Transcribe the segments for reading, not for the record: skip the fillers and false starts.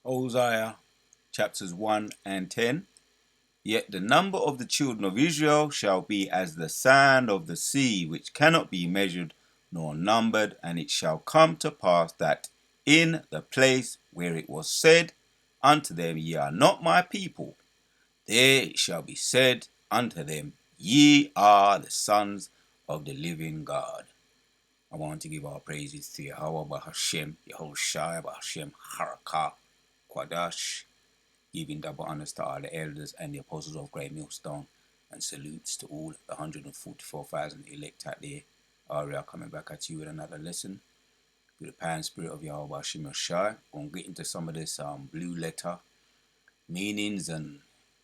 Hosea chapters 1 and 10. Yet the number of the children of Israel shall be as the sand of the sea, which cannot be measured nor numbered. And it shall come to pass that in the place where it was said unto them, Ye are not my people, there it shall be said unto them, Ye are the sons of the living God. I want to give our praises to Yahweh Bahashem, Yehoshai Bahashem, Harakah, Quadash, giving double honors to all the elders and the apostles of Great Millstone, and salutes to all the 144,000 elect out there. We are coming back at you with another lesson with the power and spirit of Yahweh Hashem Yashai. We'll get into some of this blue letter meanings and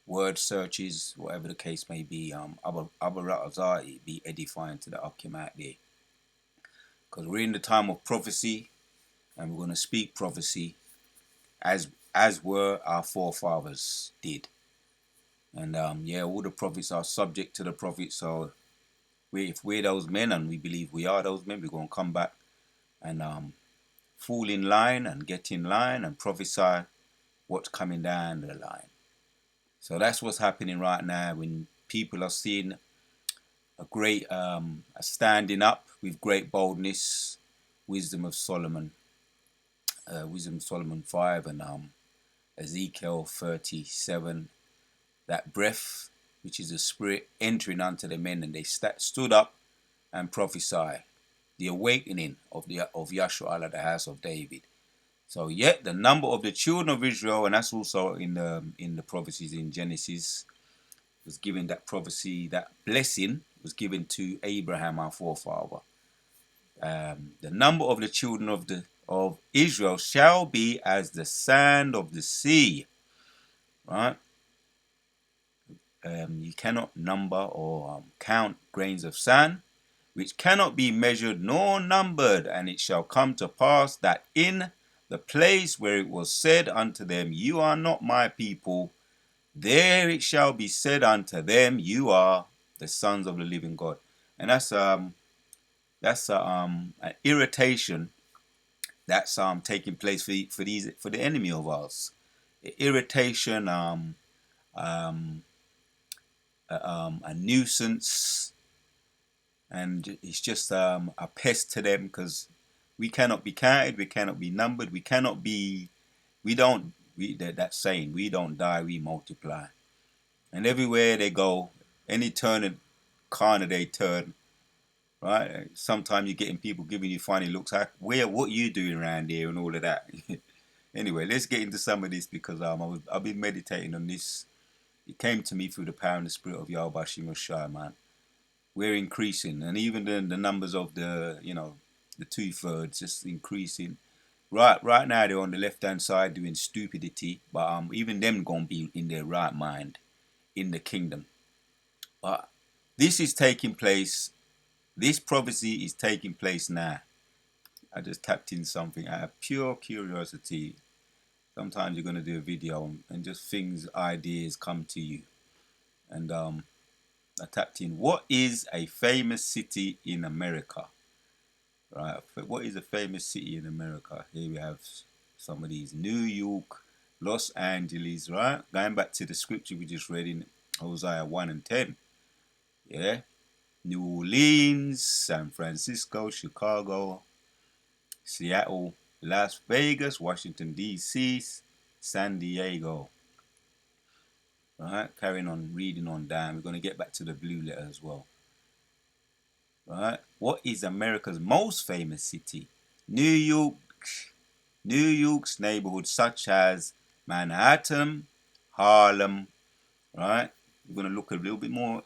word searches, whatever the case may be. It be edifying to the Akim out there. Because we're in the time of prophecy, and we're going to speak prophecy as were our forefathers did. And all the prophets are subject to the prophets. So if we're those men, and we believe we are those men, we're going to come back and fall in line and get in line and prophesy what's coming down the line. So that's what's happening right now when people are seeing a great standing up with great boldness. Wisdom of Solomon 5 and Ezekiel 37. That breath, which is the spirit, entering unto the men, and they stood up and prophesied. The awakening of Yasharahla, the house of David. So yet the number of the children of Israel, and that's also in the prophecies in Genesis, was given that prophecy, that blessing was given to Abraham, our forefather. The number of the children of Israel shall be as the sand of the sea. Right? You cannot number or count grains of sand, which cannot be measured nor numbered. And it shall come to pass that in the place where it was said unto them, You are not my people, there it shall be said unto them, You are the sons of the living God. And that's an irritation that's taking place for the enemy of ours. Irritation, a nuisance, and it's just a pest to them, because we cannot be counted, we cannot be numbered, that saying, we don't die, we multiply. And everywhere they go, any corner they turn, right? Sometimes you're getting people giving you funny looks, what you doing around here and all of that. Anyway, let's get into some of this, because I've been meditating on this. It came to me through the power and the spirit of Yahweh Shai, man. We're increasing, and even the numbers of the 2/3 just increasing. Right now they're on the left hand side doing stupidity, but even them gonna be in their right mind in the kingdom. But this is taking place. This prophecy is taking place now. I just tapped in something out of pure curiosity. Sometimes you're gonna do a video and just ideas come to you, and I tapped in, what is a famous city in America? Right, what is a famous city in America? Here we have some of these: New York, Los Angeles, right? Going back to the scripture we just read in Hosea 1 and 10. Yeah. New Orleans, San Francisco, Chicago, Seattle, Las Vegas, Washington, D.C., San Diego. Right, carrying on, reading on down. We're going to get back to the blue letter as well. Right, what is America's most famous city? New York. New York's neighborhoods such as Manhattan, Harlem. Right, we're going to look a little bit more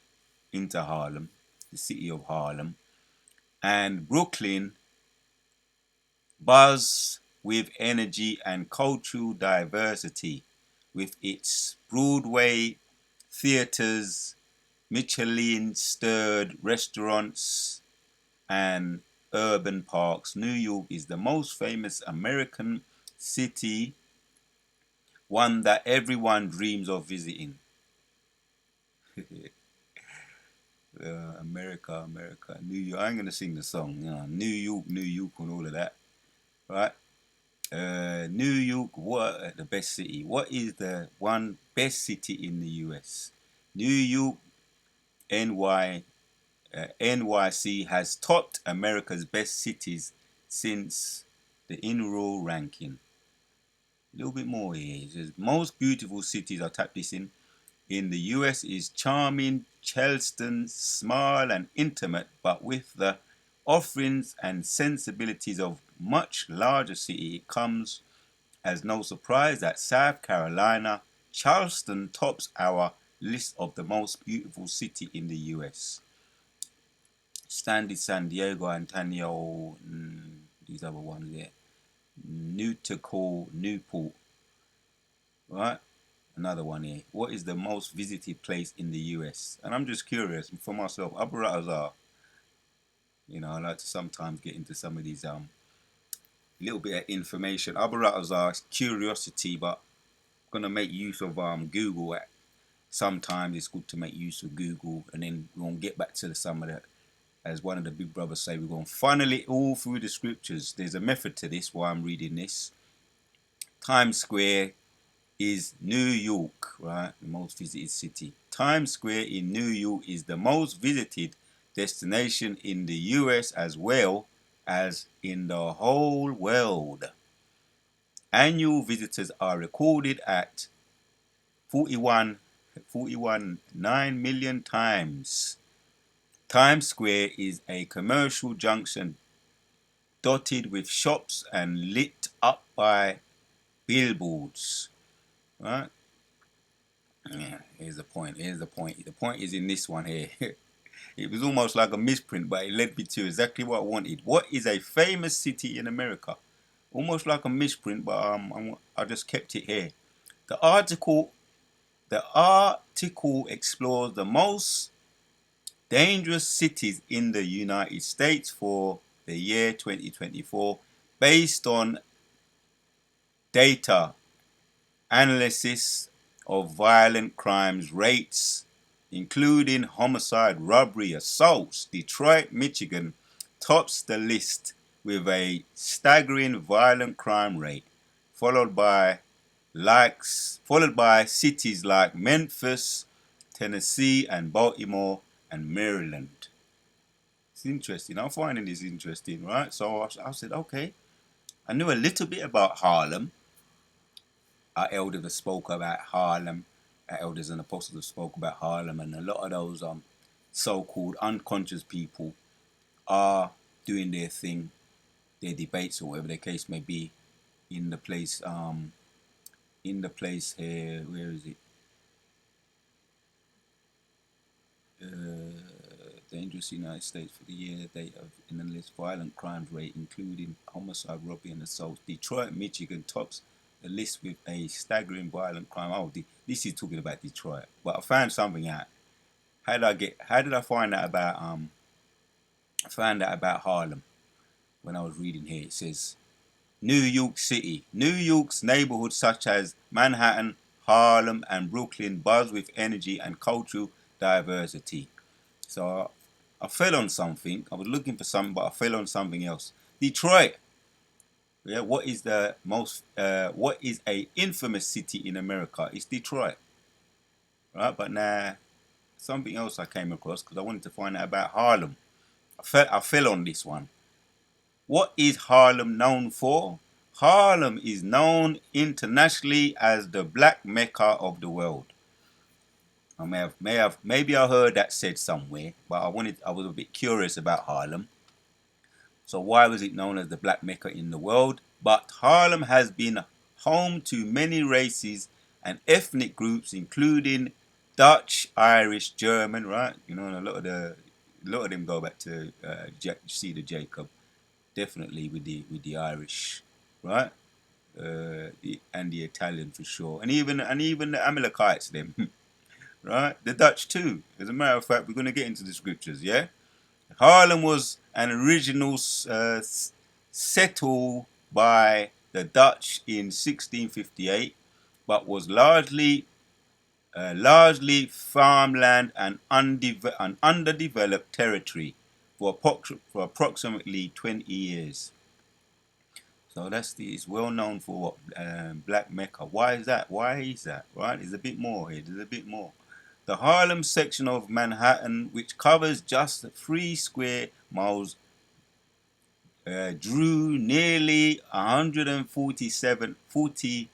into Harlem, the city of Harlem, and Brooklyn buzz with energy and cultural diversity, with its Broadway theaters, Michelin-stirred restaurants, and urban parks. New York is the most famous American city, one that everyone dreams of visiting. America, New York. I'm going to sing the song, New York, and all of that, right? New York, what the best city? What is the one best city in the U.S.? New York, NY, NYC has topped America's best cities since the inaugural ranking. A little bit more here. It says most beautiful cities. I'll type this in the US is charming, Charleston, small and intimate, but with the offerings and sensibilities of much larger city. It comes as no surprise that South Carolina, Charleston tops our list of the most beautiful city in the US. Sandy, San Diego, Antonio, these other ones there. Newport, right? Another one here. What is the most visited place in the US? And I'm just curious for myself. Abu Ratazar, I like to sometimes get into some of these little bit of information. Abu Ratazar, curiosity, but I'm gonna make use of Google. Sometimes it's good to make use of Google, and then we're gonna get back to some of that. As one of the big brothers say, we're gonna funnel it all through the scriptures. There's a method to this while I'm reading this. Times Square is New York, right? The most visited city. Times Square in New York is the most visited destination in the US as well as in the whole world. Annual visitors are recorded at 9 million times. Times Square is a commercial junction dotted with shops and lit up by billboards, right? Yeah, here's the point. Here's the point. The point is in this one here. It was almost like a misprint, but it led me to exactly what I wanted. What is a famous city in America? Almost like a misprint, but I just kept it here. The article, the article explores the most dangerous cities in the United States for the year 2024, based on data analysis of violent crimes rates, including homicide, robbery, assaults. Detroit, Michigan tops the list with a staggering violent crime rate, followed by cities like Memphis, Tennessee, and Baltimore and Maryland. It's interesting. I'm finding this interesting, right? So I said, okay. I knew a little bit about Harlem. Our elders have spoke about Harlem. Our elders and apostles have spoke about Harlem, and a lot of those so-called unconscious people are doing their thing, their debates or whatever the case may be, in the place here. Where is it? Dangerous United States for the year they have in the list violent crimes rate, including homicide, robbery, and assault. Detroit, Michigan tops the list with a staggering violent crime. Oh, this is talking about Detroit. But I found something out. How did I find out about I found out about Harlem when I was reading here. It says New York City. New York's neighborhoods such as Manhattan, Harlem, and Brooklyn buzz with energy and cultural diversity. So I fell on something. I was looking for something, but I fell on something else. Detroit. Yeah, what is what is a infamous city in America? It's Detroit, right? But now something else I came across because I wanted to find out about Harlem. I fell on this one. What is Harlem known for? Harlem is known internationally as the Black Mecca of the world. Maybe I heard that said somewhere, but I was a bit curious about Harlem. So why was it known as the Black Mecca in the world? But Harlem has been home to many races and ethnic groups, including Dutch, Irish, German, right? And a lot of them go back to Cedar Jacob, definitely with the Irish, right? And the Italian for sure, and even the Amalekites, them, right? The Dutch too. As a matter of fact, we're going to get into the scriptures, yeah. Harlem was an original settled by the Dutch in 1658, but was largely farmland and underdeveloped territory for approximately 20 years. So it's well known for what Black Mecca. Why is that? Why is that? Right? There's a bit more here. There's a bit more. The Harlem section of Manhattan, which covers just 3 square miles, drew nearly 147, 40.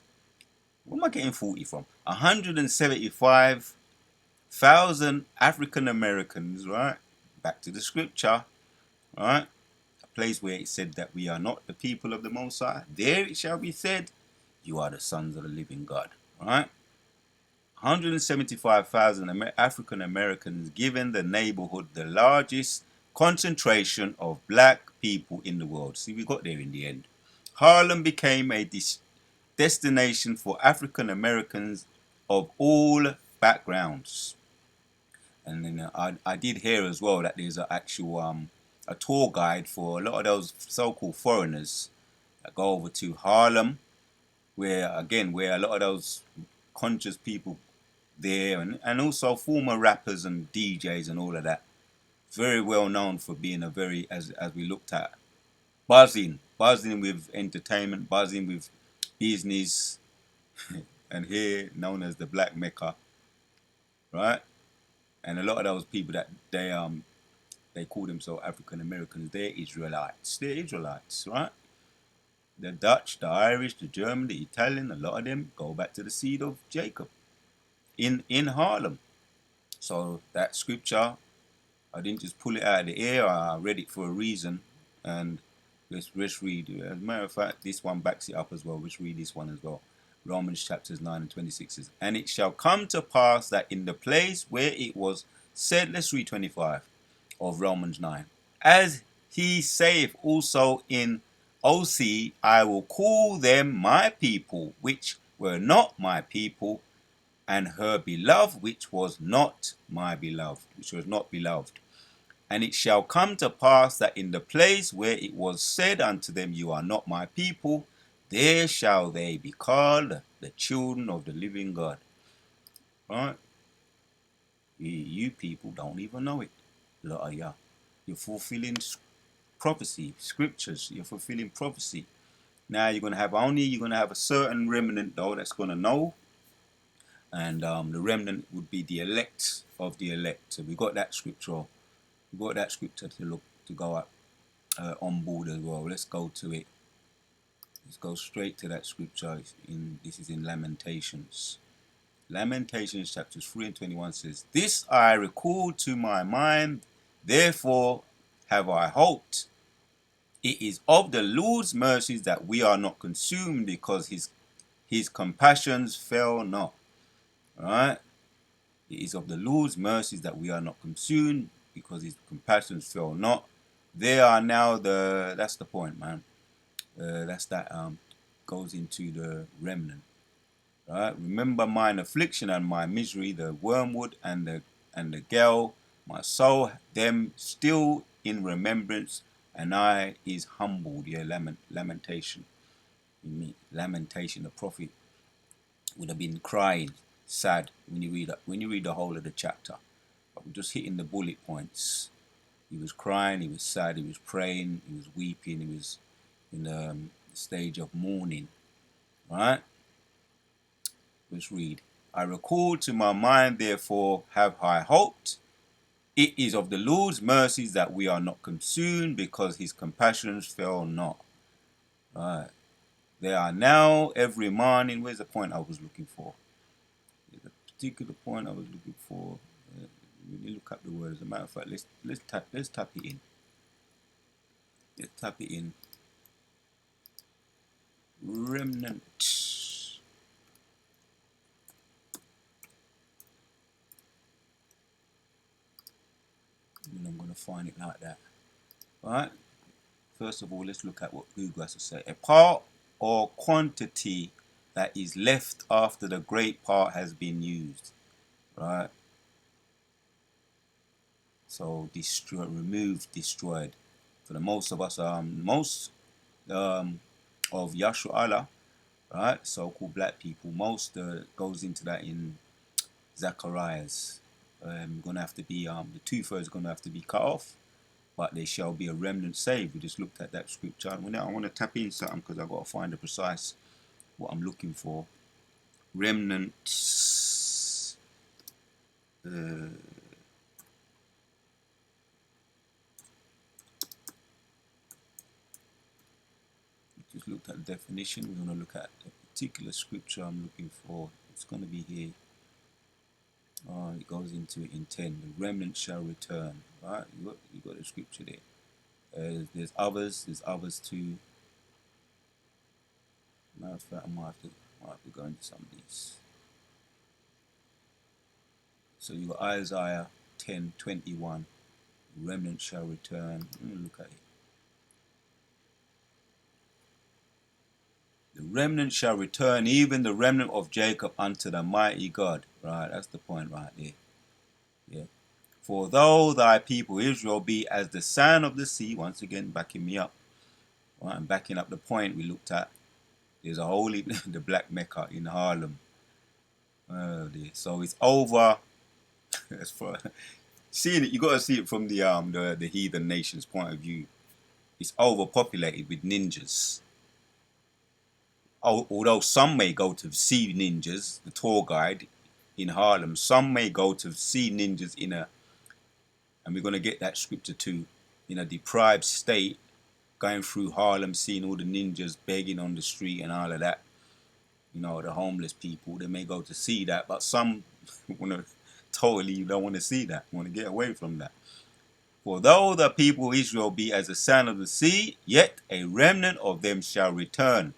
Where am I getting 40 from? 175,000 African Americans. Right? Back to the scripture. Right? A place where it said that we are not the people of the Most High. There it shall be said, you are the sons of the living God. Right? 175,000 African Americans, given the neighborhood the largest concentration of black people in the world. See, we got there in the end. Harlem became a destination for African Americans of all backgrounds. And then I did hear as well that there's an actual a tour guide for a lot of those so-called foreigners that go over to Harlem, where a lot of those conscious people there, and also former rappers and DJs and all of that, very well known for being a very, as we looked at, buzzing with entertainment, buzzing with business, and here known as the Black Mecca, right? And a lot of those people that they call themselves African Americans, they're Israelites. They're Israelites, right? The Dutch, the Irish, the German, the Italian, a lot of them go back to the seed of Jacob in Harlem. So that scripture, I didn't just pull it out of the air. I read it for a reason. And let's read. As a matter of fact, this one backs it up as well. Let's read this one as well. Romans chapters 9 and 26 says, and it shall come to pass that in the place where it was said, let's read 25 of Romans 9. As he saith also in OC, I will call them my people, which were not my people, and her beloved, which was not my beloved, which was not beloved. And it shall come to pass that in the place where it was said unto them, you are not my people, there shall they be called the children of the living God. Right? You people don't even know it. A lot of you. You're fulfilling prophecy, scriptures. You're fulfilling prophecy. Now you're going to have a certain remnant though that's going to know. And the remnant would be the elect of the elect. So we got that scripture. We got that scripture to go up on board as well. Let's go to it. Let's go straight to that scripture. This is in Lamentations. Lamentations chapters 3 and 21 says, this I recall to my mind, therefore have I hoped. It is of the Lord's mercies that we are not consumed, because his compassions fail not. Alright? It is of the Lord's mercies that we are not consumed, because his compassions fail not. There are now that's the point, man. Goes into the remnant. Right? Remember mine affliction and my misery, the wormwood and the gall, my soul, them still in remembrance, and I is humbled. Yeah, lamentation. Lamentation. The prophet would have been crying, sad when you read the whole of the chapter. But we're just hitting the bullet points. He was crying, he was sad, he was praying, he was weeping, he was in the stage of mourning. Right? Let's read. I recall to my mind, therefore have I hoped. It is of the Lord's mercies that we are not consumed, because his compassions fail not. Right. They are now every morning. Where's the point I was looking for? The particular point I was looking for. When you look up the word, as a matter of fact, let's tap it in. Let's tap it in. Remnant. And I'm going to find it like that. Alright? First of all, let's look at what Google has to say. A part or quantity that is left after the great part has been used. Right? So destroy, removed, destroyed. For the most of us, most of Yasharahla, right? So-called black people, most goes into that in Zacharias. Gonna have to be the 2/3 gonna have to be cut off but there shall be a remnant saved. We just looked at that scripture. Now I want to tap in something because I've got to find the precise what I'm looking for. Remnant. Just looked at the definition. We're going to look at the particular scripture I'm looking for. It's going to be here. Oh, it goes into it in 10. The remnant shall return. Right? You got the scripture there. There's others too. Matter of fact, I might have to go into some of these. So you got Isaiah 10:21. The remnant shall return. Let me look at it. The remnant shall return, even the remnant of Jacob, unto the mighty God. Right, that's the point right there. Yeah. For though thy people Israel be as the sand of the sea, once again backing me up. Right, and backing up the point we looked at. There's a holy the Black Mecca in Harlem. So it's over. As for seeing it, you got to see it from the heathen nation's point of view. It's overpopulated with ninjas. Although some may go to see ninjas, the tour guide in Harlem, some may go to see ninjas and we're going to get that scripture too, in a deprived state, going through Harlem, seeing all the ninjas begging on the street and all of that. The homeless people, they may go to see that, but some want to totally don't want to see that, want to get away from that. For though the people of Israel be as the sand of the sea, yet a remnant of them shall return.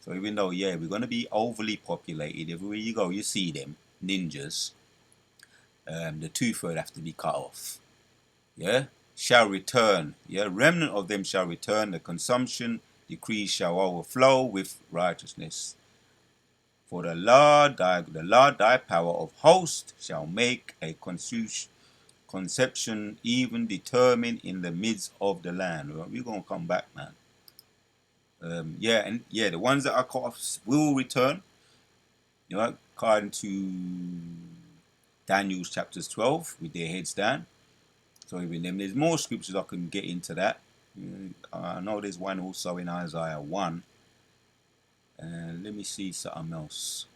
So even though, we're going to be overly populated, everywhere you go, you see them, ninjas, the two-third have to be cut off. Yeah? Shall return. Yeah? Remnant of them shall return. The consumption decree shall overflow with righteousness. For the Lord thy power of host shall make a conception even determined in the midst of the land. We're going to come back, man. The ones that are cut off will return. According to Daniel's chapters 12, with their heads down. So even them, there's more scriptures I can get into that. I know there's one also in Isaiah 1. And let me see something else.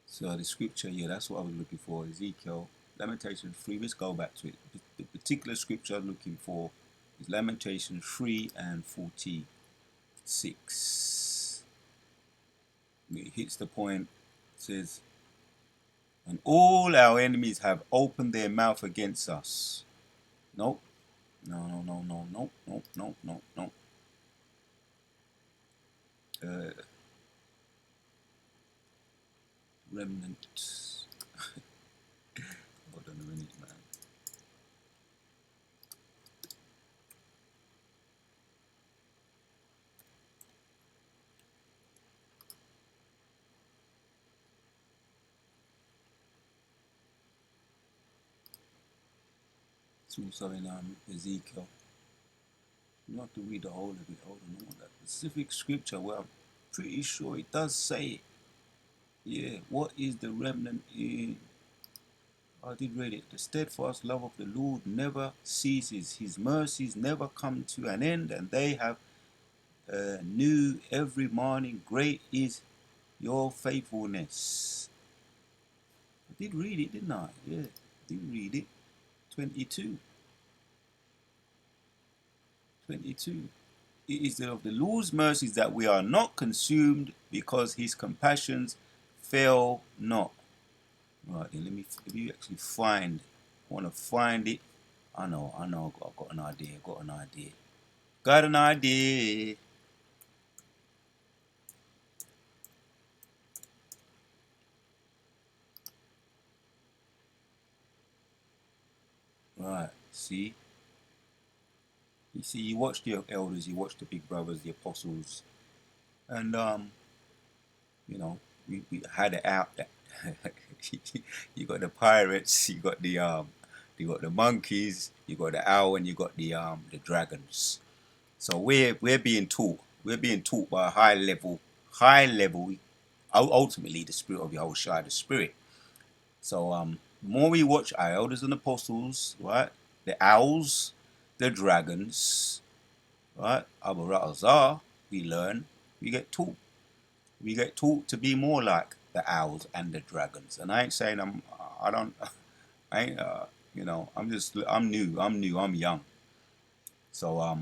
So the scripture, that's what I was looking for. Ezekiel, Lamentation 3. Let's go back to it. The particular scripture I'm looking for is Lamentation 3 and 46. It hits the point. It says, and all our enemies have opened their mouth against us. Nope. No. Remnant. Hold on a minute, man. It's also in Ezekiel. You have to read the whole of it. Hold on, that specific scripture. Well, I'm pretty sure it does say it. Yeah, what is the remnant in? I did read it. The steadfast love of the Lord never ceases. His mercies never come to an end, and they have new every morning. Great is your faithfulness. I did read it, didn't I? Yeah, I did read it. 22. It is of the Lord's mercies that we are not consumed, because his compassions fail not. Right, then let me actually find. I want to find it. I know, I've got an idea, Got an idea. Right, see? You watch the elders, you watch the big brothers, the apostles, and we had it out. You got the pirates, you got the monkeys, you got the owl, and you got the dragons. So we're being taught. We're being taught by a high level ultimately the spirit of Yahushua, the spirit. So the more we watch our elders and apostles, right, the owls, the dragons, right, Abu Ra'azar, we learn, we get taught. We get taught to be more like the owls and the dragons. And I ain't saying I don't, I ain't, I'm young. So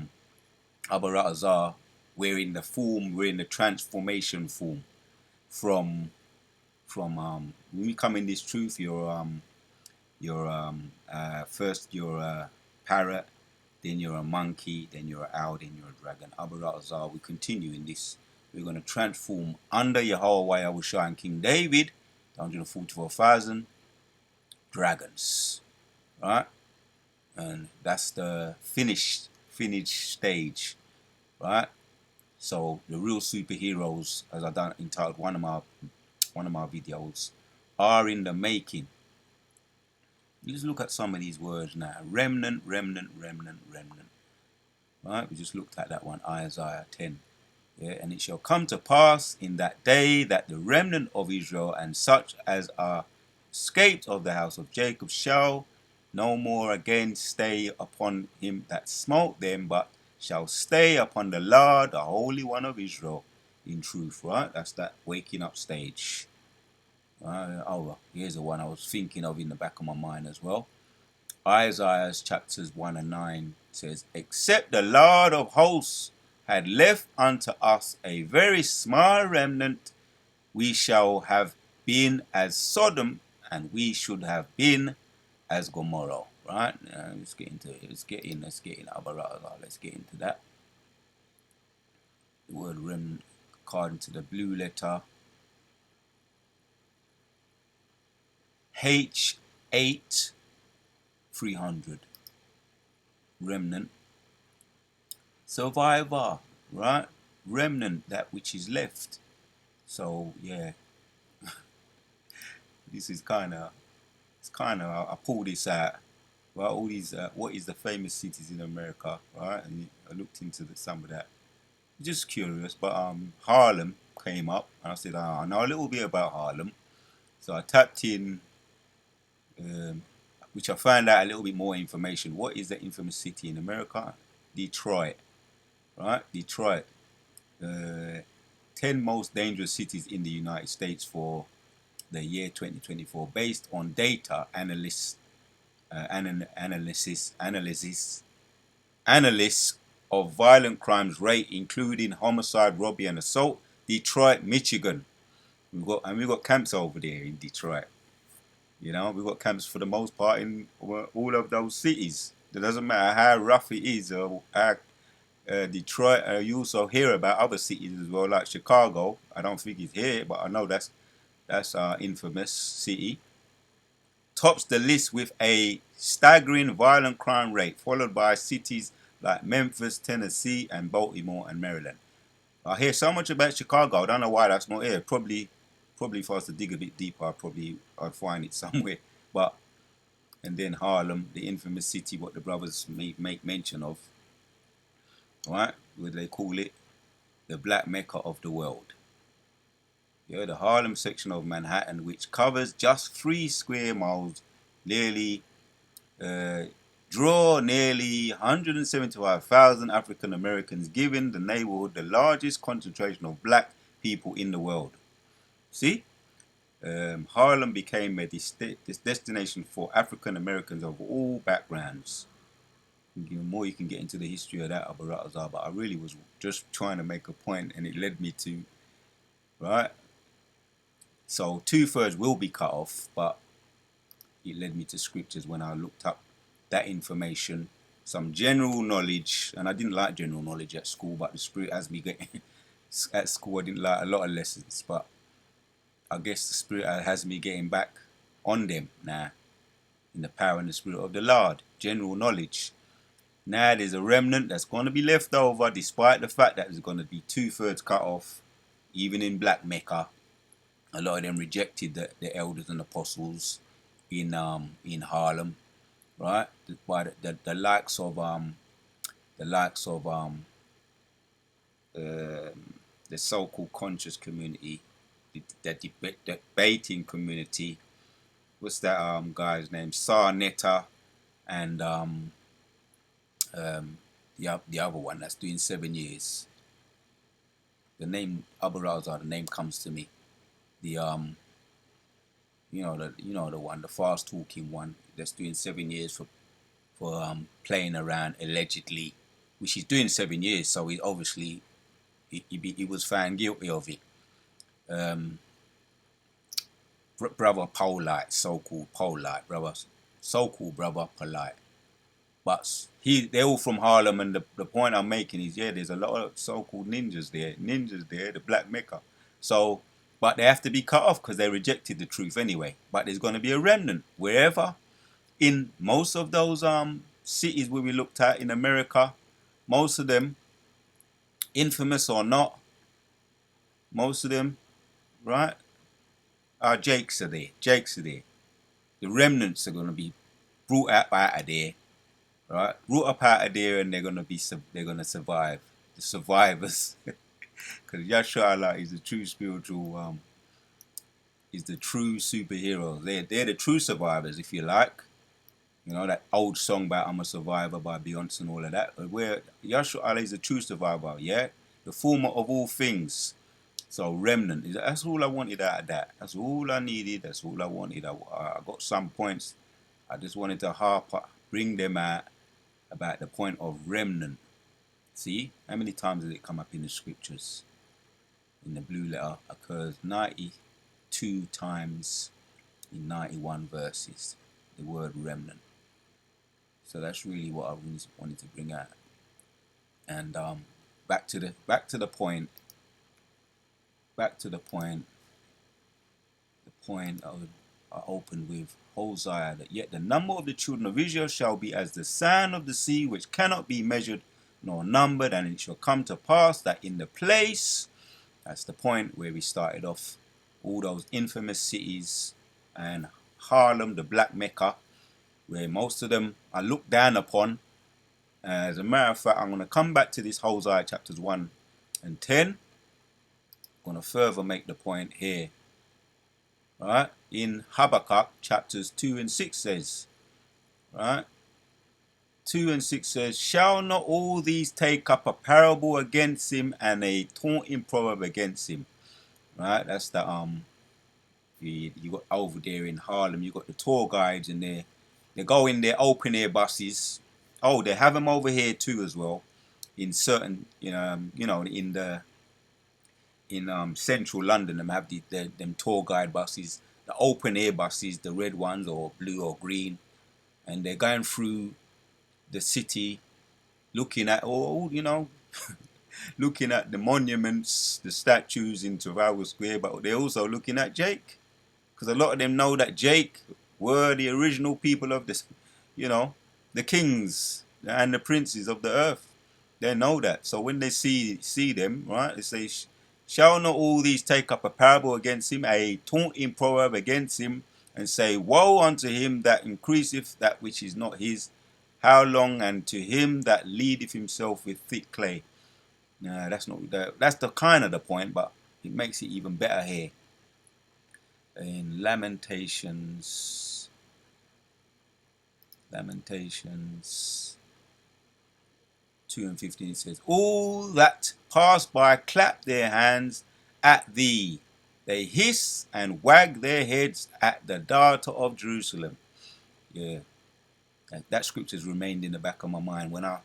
Abu Ra'azar, we're in the transformation form from when you come in this truth, first you're a parrot, then you're a monkey, then you're an owl, then you're a dragon. Abu Ra'azar, we continue in this. We're going to transform under Yahweh Yahushua and King David, 144,000 dragons, right? And that's the finished stage, right? So the real superheroes, as I done entitled one of my videos, are in the making. Let's look at some of these words now. Remnant, remnant, remnant, remnant. Right? We just looked at that one, Isaiah 10. Yeah, and it shall come to pass in that day that the remnant of Israel and such as are escaped of the house of Jacob shall no more again stay upon him that smote them, but shall stay upon the Lord, the Holy One of Israel, in truth. Right? That's that waking up stage. Here's the one I was thinking of in the back of my mind as well. Isaiah chapters 1 and 9 says, except the Lord of hosts had left unto us a very small remnant, we shall have been as Sodom, and we should have been as Gomorrah. Right? Let's get into it. Let's get in. Let's get into that. The word remnant, according to the blue letter H8 300. Remnant. Survivor, right? Remnant, that which is left. So yeah, this is I pulled this out. Right, all these what is the famous cities in America, right? And I looked into some of that. Just curious, but Harlem came up, and I said, I know a little bit about Harlem. So I tapped in, um, which I found out a little bit more information. What is the infamous city in America? Detroit, right? Detroit. 10 most dangerous cities in the United States for the year 2024 based on data analysis of violent crimes rate, including homicide, robbery, and assault. Detroit, Michigan. We've got camps over there in Detroit. You know, we've got camps for the most part in all of those cities. It doesn't matter how rough it is or how Detroit. You also hear about other cities as well, like Chicago. I don't think it's here, but I know that's infamous city. Tops the list with a staggering violent crime rate, followed by cities like Memphis, Tennessee, and Baltimore and Maryland. I hear so much about Chicago. I don't know why that's not here. Probably if I was to dig a bit deeper, I'd find it somewhere. But and then Harlem, the infamous city, what the brothers make mention of, right? What do they call it? The Black Mecca of the world. Yeah, the Harlem section of Manhattan, which covers just 3 square miles, nearly draw nearly 175,000 African Americans, giving the neighborhood the largest concentration of black people in the world. See, Harlem became this destination for African Americans of all backgrounds. The more you can get into the history of that, Abu Ra'azar, but I really was just trying to make a point, and it led me to, right? So 2/3 will be cut off, but it led me to scriptures when I looked up that information, some general knowledge, and I didn't like general knowledge at school, but the Spirit has me getting, at school I didn't like a lot of lessons, but I guess the Spirit has me getting back on them now, in the power and the Spirit of the Lord, general knowledge. Now there's a remnant that's going to be left over, despite the fact that there's going to be 2/3 cut off, even in Black Mecca. A lot of them rejected the elders and apostles in Harlem, right? By the likes of the so-called conscious community, the debating community. What's that guy's name? Sarnetta and um, the other one that's doing 7 years. The name Abu Rawza, the name comes to me. The the one, the fast talking one that's doing 7 years for playing around allegedly, which he's doing 7 years. So he obviously he was found guilty of it. Um, brother Polite, so-called Polite, brother, so-called brother Polite. But they're all from Harlem, and the point I'm making is, yeah, there's a lot of so-called ninjas there, the Black Mecca. So, but they have to be cut off because they rejected the truth anyway. But there's going to be a remnant wherever, in most of those cities where we looked at in America, most of them, infamous or not, most of them, right, Jakes are there. Jakes are there. The remnants are going to be brought out of there, right? Brought up out of there, and they're gonna survive. The survivors, because Yasharahla is the true spiritual, is the true superhero. They're the true survivors, if you like. You know that old song about "I'm a Survivor" by Beyonce and all of that. Where Yasharahla is the true survivor, yeah, the former of all things. So remnant. That's all I wanted out of that. That's all I needed. That's all I wanted. I got some points. I just wanted to bring them out about the point of remnant. See, how many times does it come up in the scriptures? In the blue letter occurs 92 times in 91 verses. The word remnant. So that's really what I really wanted to bring out. And back to the point. Back to the point. The point I opened with Hosea, that yet the number of the children of Israel shall be as the sand of the sea, which cannot be measured nor numbered, and it shall come to pass that in the place, that's the point where we started off, all those infamous cities and Harlem, the Black Mecca, where most of them are looked down upon. As a matter of fact, I'm going to come back to this Hosea chapters 1 and 10. I'm going to further make the point here. Right? In Habakkuk chapters 2 and 6 says, right? 2 and 6 says, shall not all these take up a parable against him and a taunting proverb against him? Right? That's the you got over there in Harlem, you got the tour guides and they go in their open air buses. Oh, they have them over here too as well, in certain in central London. Them have them tour guide buses, the open air buses, the red ones or blue or green, and they're going through the city, looking at looking at the monuments, the statues in Trafalgar Square, but they're also looking at Jake. Because a lot of them know that Jake were the original people of this, the kings and the princes of the earth. They know that. So when they see them, right, they say, shall not all these take up a parable against him, a taunting proverb against him, and say, woe unto him that increaseth that which is not his, how long, and to him that leadeth himself with thick clay. Nah, that's the kind of the point, but it makes it even better here. In Lamentations 2 and 15, it says, all that pass by clap their hands at thee. They hiss and wag their heads at the daughter of Jerusalem. Yeah, that scripture's remained in the back of my mind. When I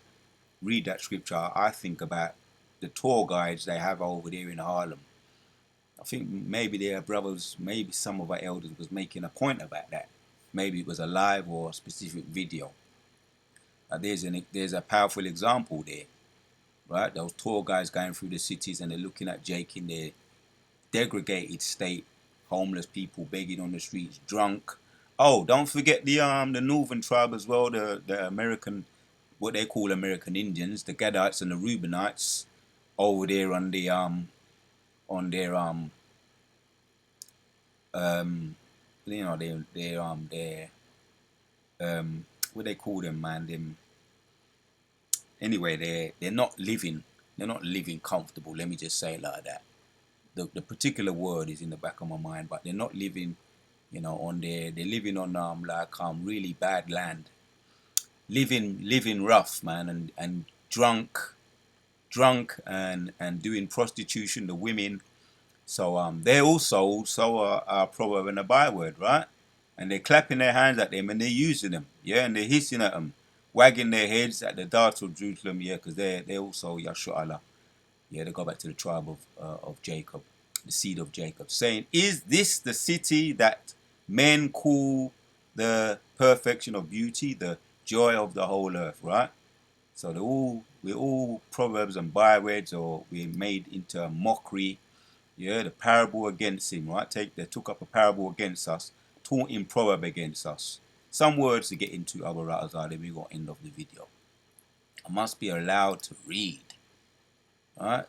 read that scripture, I think about the tour guides they have over there in Harlem. I think maybe their brothers, maybe some of our elders was making a point about that. Maybe it was a live or a specific video. There's a powerful example there, right? Those tour guys going through the cities and they're looking at Jake in their degraded state, homeless people begging on the streets, drunk. Oh, don't forget the northern tribe as well, the American, what they call American Indians, the Gadites and the Reubenites, over there on the their what they call them, man, them. Anyway, they're not living comfortable. Let me just say it like that. the particular word is in the back of my mind, but they're not living, on they're living on like really bad land, living rough, man, and drunk and doing prostitution, the women. So they also are proverb and a byword, right? And they're clapping their hands at them and they're using them, yeah, and they're hissing at them, wagging their heads at the darts of Jerusalem, yeah, because they're also Yasharahla. Yeah, they go back to the tribe of Jacob, the seed of Jacob, saying, "Is this the city that men call the perfection of beauty, the joy of the whole earth?" Right. So we're all proverbs and bywords, or we're made into a mockery. Yeah, the parable against him. Right. They took up a parable against us, taught in proverb against us. Some words to get into, other writers are. Then we got end of the video. I must be allowed to read. All right.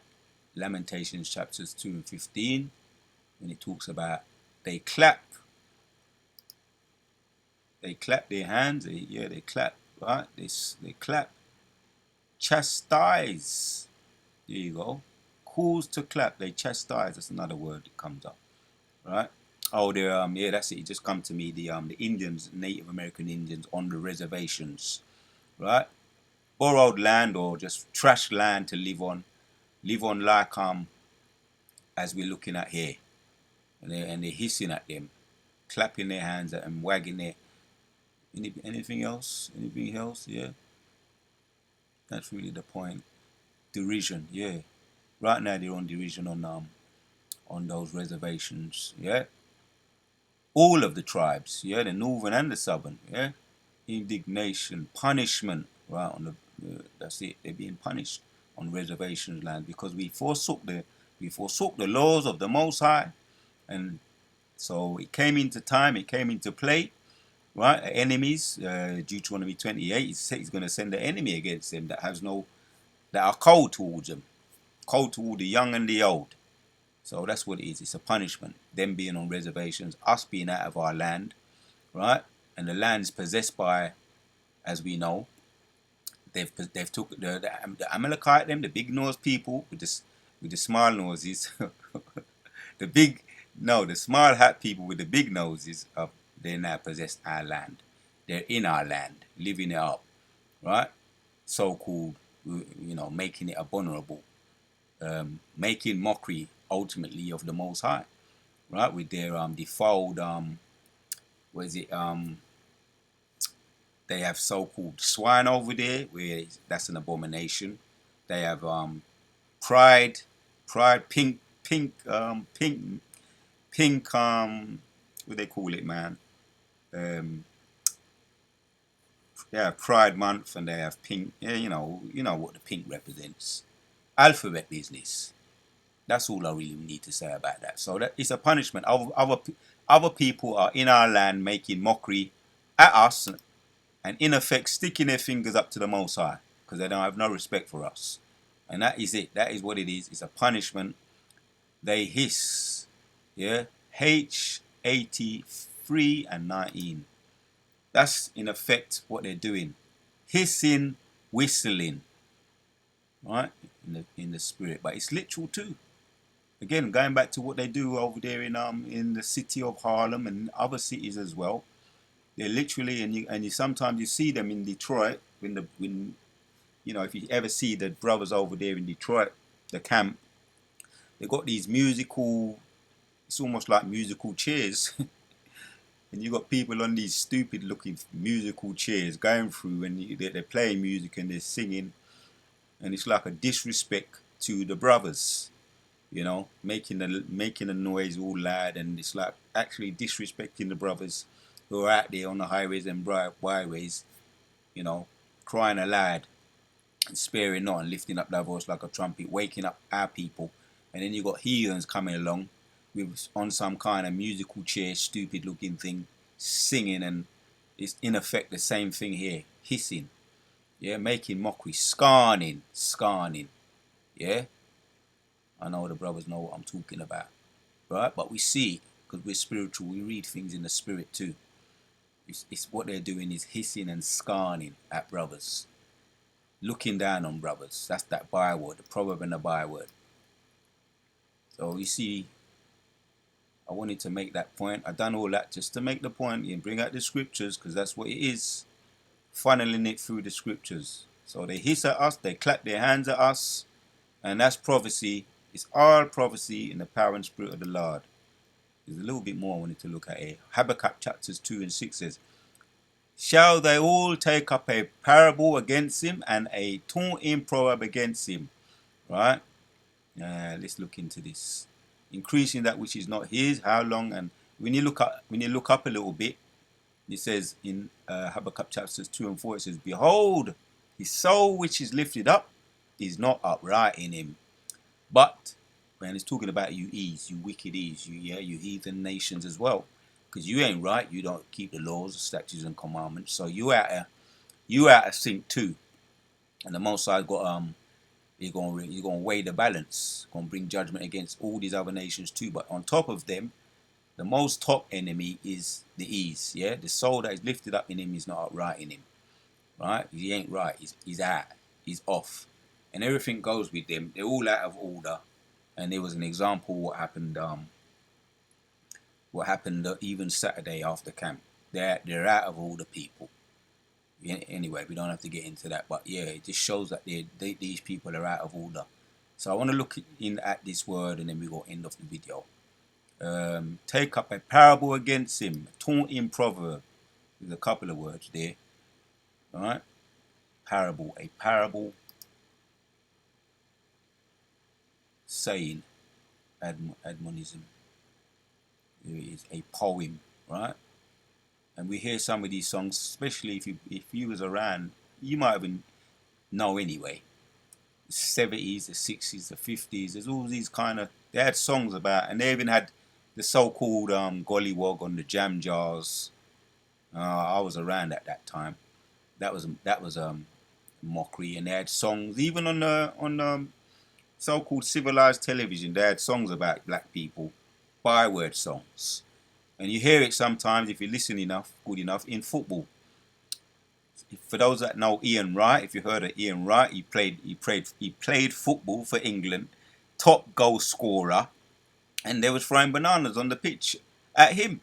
Lamentations chapters 2 and 15, when it talks about they clap their hands, they clap, right? They clap, chastise. There you go. Calls to clap, they chastise. That's another word that comes up, right? Oh, they're yeah, that's it. It just come to me. The Indians, Native American Indians on the reservations, right? Borrowed land or just trash land to live on like as we're looking at here, and they're hissing at them, clapping their hands at them, wagging their. Anything else? Anything else? Yeah, that's really the point. Derision, yeah. Right now they're on derision on those reservations, yeah. All of the tribes, yeah, the northern and the southern, yeah. Indignation, punishment, right on that's it. They're being punished on reservations land because we forsook the laws of the Most High, and so it came into time. It came into play. Right, enemies. Deuteronomy 28. He's going to send an enemy against them that are cold towards them, cold toward the young and the old. So that's what it is. It's a punishment. Them being on reservations, us being out of our land, right? And the land's possessed by, as we know, they've took the Amalekite, them, the big nose people with the small noses, the big no, the small hat people with the big noses. They now possess our land. They're in our land, living it up, right? So-called, making it abominable, making mockery ultimately of the Most High, right? With their defiled, what is it? They have so-called swine over there, where that's an abomination. They have pride, pink, what they call it, man? Um, they have Pride Month and they have pink. Yeah, you know what the pink represents. Alphabet business. That's all I really need to say about that. So that it's a punishment. Other people are in our land making mockery at us and in effect sticking their fingers up to the Most High because they don't have no respect for us. And that is it. That is what it is. It's a punishment. They hiss. Yeah. H83 and 19. That's in effect what they're doing. Hissing, whistling, right? In the spirit. But it's literal too. Again, going back to what they do over there in the city of Harlem and other cities as well. They're literally, and you sometimes you see them in Detroit when if you ever see the brothers over there in Detroit, the camp, they got these musical. It's almost like musical chairs, and you got people on these stupid looking musical chairs going through, and they're playing music and they're singing, and it's like a disrespect to the brothers. Making the noise all loud, and it's like actually disrespecting the brothers who are out there on the highways and byways, crying aloud and sparing not and lifting up their voice like a trumpet, waking up our people. And then you got heathens coming along with on some kind of musical chair, stupid looking thing, singing, and it's in effect the same thing here, hissing, yeah, making mockery, scarning, yeah. I know the brothers know what I'm talking about, right? But we see, because we're spiritual, we read things in the spirit too. It's what they're doing is hissing and scarning at brothers, looking down on brothers. That's that byword, the proverb and the byword. So you see, I wanted to make that point. I done all that just to make the point and bring out the scriptures, because that's what it is, funneling it through the scriptures. So they hiss at us, they clap their hands at us, and that's prophecy. It's all prophecy in the power and spirit of the Lord. There's a little bit more I wanted to look at here. Habakkuk chapters 2 and 6 says, shall they all take up a parable against him and a taunting proverb against him? Right? Let's look into this. Increasing that which is not his, how long? And when you look up a little bit, it says in Habakkuk chapters 2 and 4, it says, behold, his soul which is lifted up is not upright in him. But when it's talking about you wicked you heathen nations as well. Because you ain't right, you don't keep the laws, the statutes and commandments. So you out of sync too. And the Most High got you're gonna weigh the balance, gonna bring judgment against all these other nations too. But on top of them, the most top enemy is the ease. Yeah, the soul that is lifted up in him is not upright in him. Right? He ain't right. He's out. He's off, and everything goes with them. They're all out of order. And there was an example what happened even Saturday after camp. They're out of order, people. Anyway, we don't have to get into that, but yeah, it just shows that these people are out of order. So I want to look in at this word, and then we go end of the video. Take up a parable against him, taunting proverb. There's a couple of words there. All right, parable, a parable, saying, admonism. There is a poem, right? And we hear some of these songs, especially if you was around, you might even know anyway. The 70s, the 60s, the 50s, there's all these kind of, they had songs about, and they even had the so-called gollywog on the jam jars. I was around at that time. That was mockery, and they had songs even on the so-called civilized television. They had songs about black people, byword songs, and you hear it sometimes if you listen good enough in football. For those that know Ian Wright, if you heard of Ian Wright, he played football for England, top goal scorer, and they was throwing bananas on the pitch at him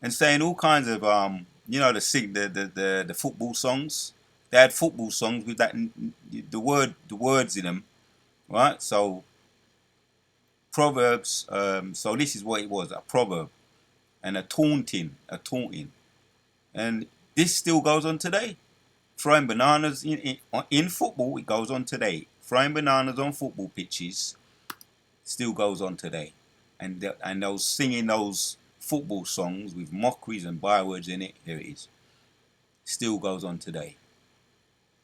and saying all kinds of the football songs. They had football songs with that the words in them, right? So proverbs. So this is what it was: a proverb and a taunting, and this still goes on today. Throwing bananas in football, it goes on today. Throwing bananas on football pitches still goes on today. And those singing those football songs with mockeries and bywords in it, here it is. Still goes on today.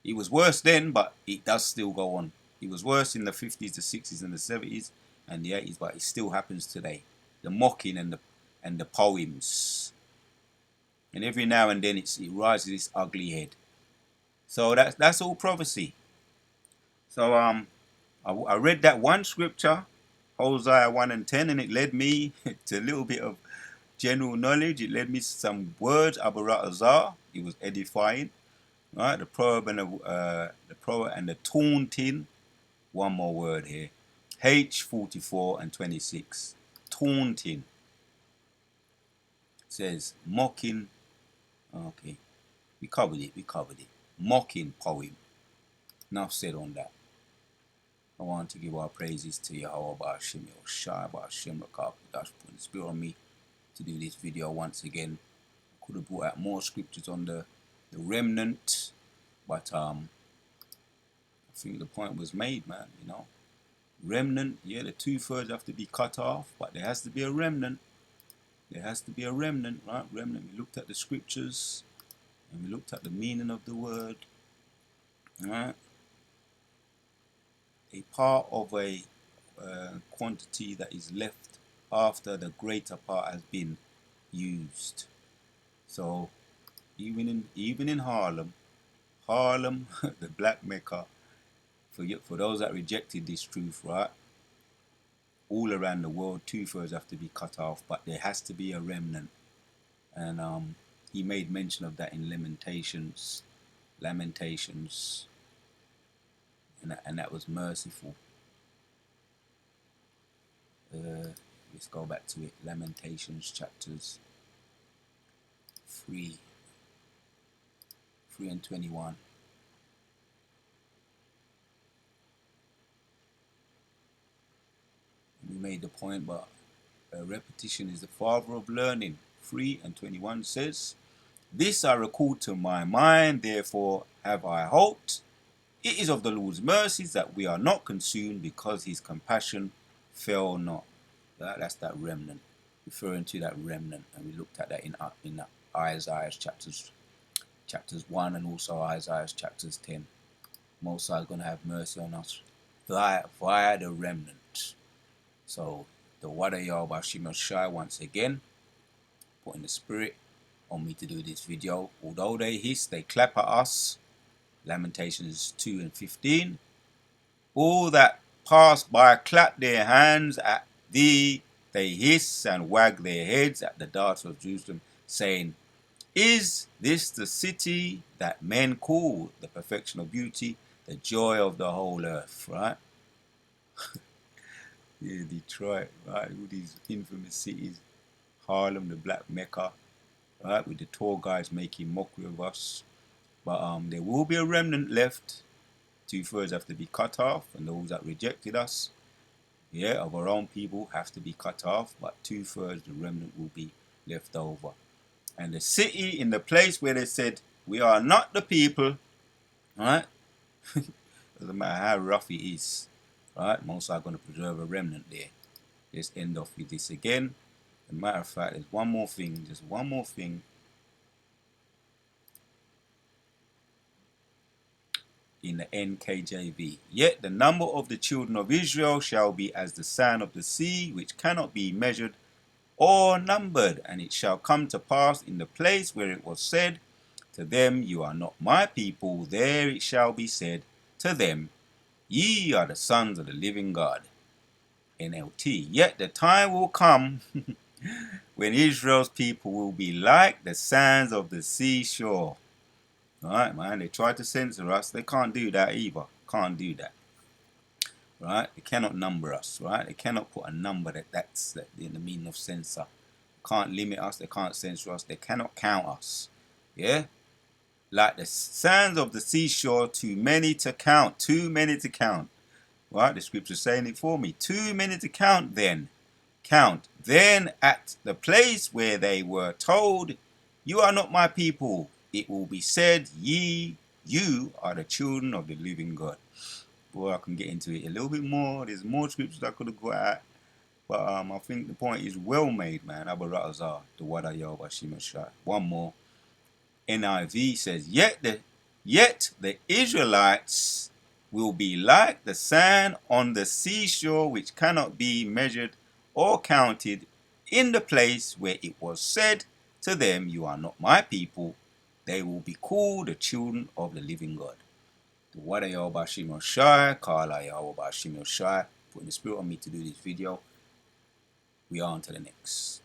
It was worse then, but it does still go on. It was worse in the 50s, the 60s, and the 70s, and the 80s, but it still happens today. The mocking and the poems. And every now and then it rises its ugly head. So that's all prophecy. So I read that one scripture, Hosea 1 and 10, and it led me to a little bit of general knowledge. It led me to some words, Abaratazar. It was edifying. Right, the proverb and the taunting. One more word here, H44 and 26. Taunting. It says mocking. Okay, we covered it. Mocking poem. Enough said on that. I want to give our praises to Yahweh Ba'Shem, Yoshai Ba'Shem, that's putting the spirit on me to do this video once again. I could have brought out more scriptures on the remnant, but I think the point was made, man. Remnant, yeah, the 2/3 have to be cut off, but there has to be a remnant. There has to be a remnant, right? Remnant. We looked at the scriptures and we looked at the meaning of the word, right? A part of a quantity that is left after the greater part has been used. So even in Harlem, the black Mecca, for those that rejected this truth, right? All around the world, 2/3 have to be cut off, but there has to be a remnant. And he made mention of that in Lamentations, and that was merciful. Let's go back to it. Lamentations chapters 3 and 21. We made the point, but repetition is the father of learning. 3 and 21 says, "This I recall to my mind, therefore have I hoped. It is of the Lord's mercies that we are not consumed, because his compassion fail not." That's that remnant, referring to that remnant. And we looked at that in Isaiah chapters 1 and also Isaiah chapters 10. Most High is going to have mercy on us via the remnant. So the Wada Yahweh Shai once again putting the spirit on me to do this video. Although they hiss, they clap at us. Lamentations 2 and 15. All that pass by clap their hands at thee. They hiss and wag their heads at the darts of Jerusalem, saying, "Is this the city that men call the perfection of beauty, the joy of the whole earth?" Right? Yeah, Detroit, right? All these infamous cities. Harlem, the Black Mecca, right? With the tour guides making mockery of us. But there will be a remnant left. 2/3 have to be cut off, and those that rejected us, yeah, of our own people, have to be cut off. But 2/3, the remnant, will be left over. And the city, in the place where they said, "We are not the people," right? Doesn't matter how rough it is, right? Most are going to preserve a remnant there. Let's end off with this again. As a matter of fact, there's one more thing, just one more thing. In the NKJV, "Yet the number of the children of Israel shall be as the sand of the sea, which cannot be measured or numbered. And it shall come to pass in the place where it was said to them, You are not my people, there it shall be said to them, Ye are the sons of the living God." NLT, "Yet the time will come when Israel's people will be like the sands of the seashore." Right, man, they try to censor us. They can't do that either. Can't do that. Right? They cannot number us. Right? They cannot put a number that's in the meaning of censor. Can't limit us. They can't censor us. They cannot count us. Yeah? Like the sands of the seashore, too many to count. Too many to count. Right? The scripture's saying it for me. Too many to count then. Count. Then at the place where they were told, "You are not my people," it will be said, you are the children of the living God. Boy, I can get into it a little bit more. There's more scriptures I could have got at. But I think the point is well made, man. Abaratazar, the Wada Yahweh Shimashai. One more. NIV says, yet the Israelites will be like the sand on the seashore, which cannot be measured or counted, in the place where it was said to them, "You are not my people." They will be called the children of the living God. The Wada Yahweh Shimashai, Kala Yahweh Shimashai, putting the spirit on me to do this video. We are on to the next.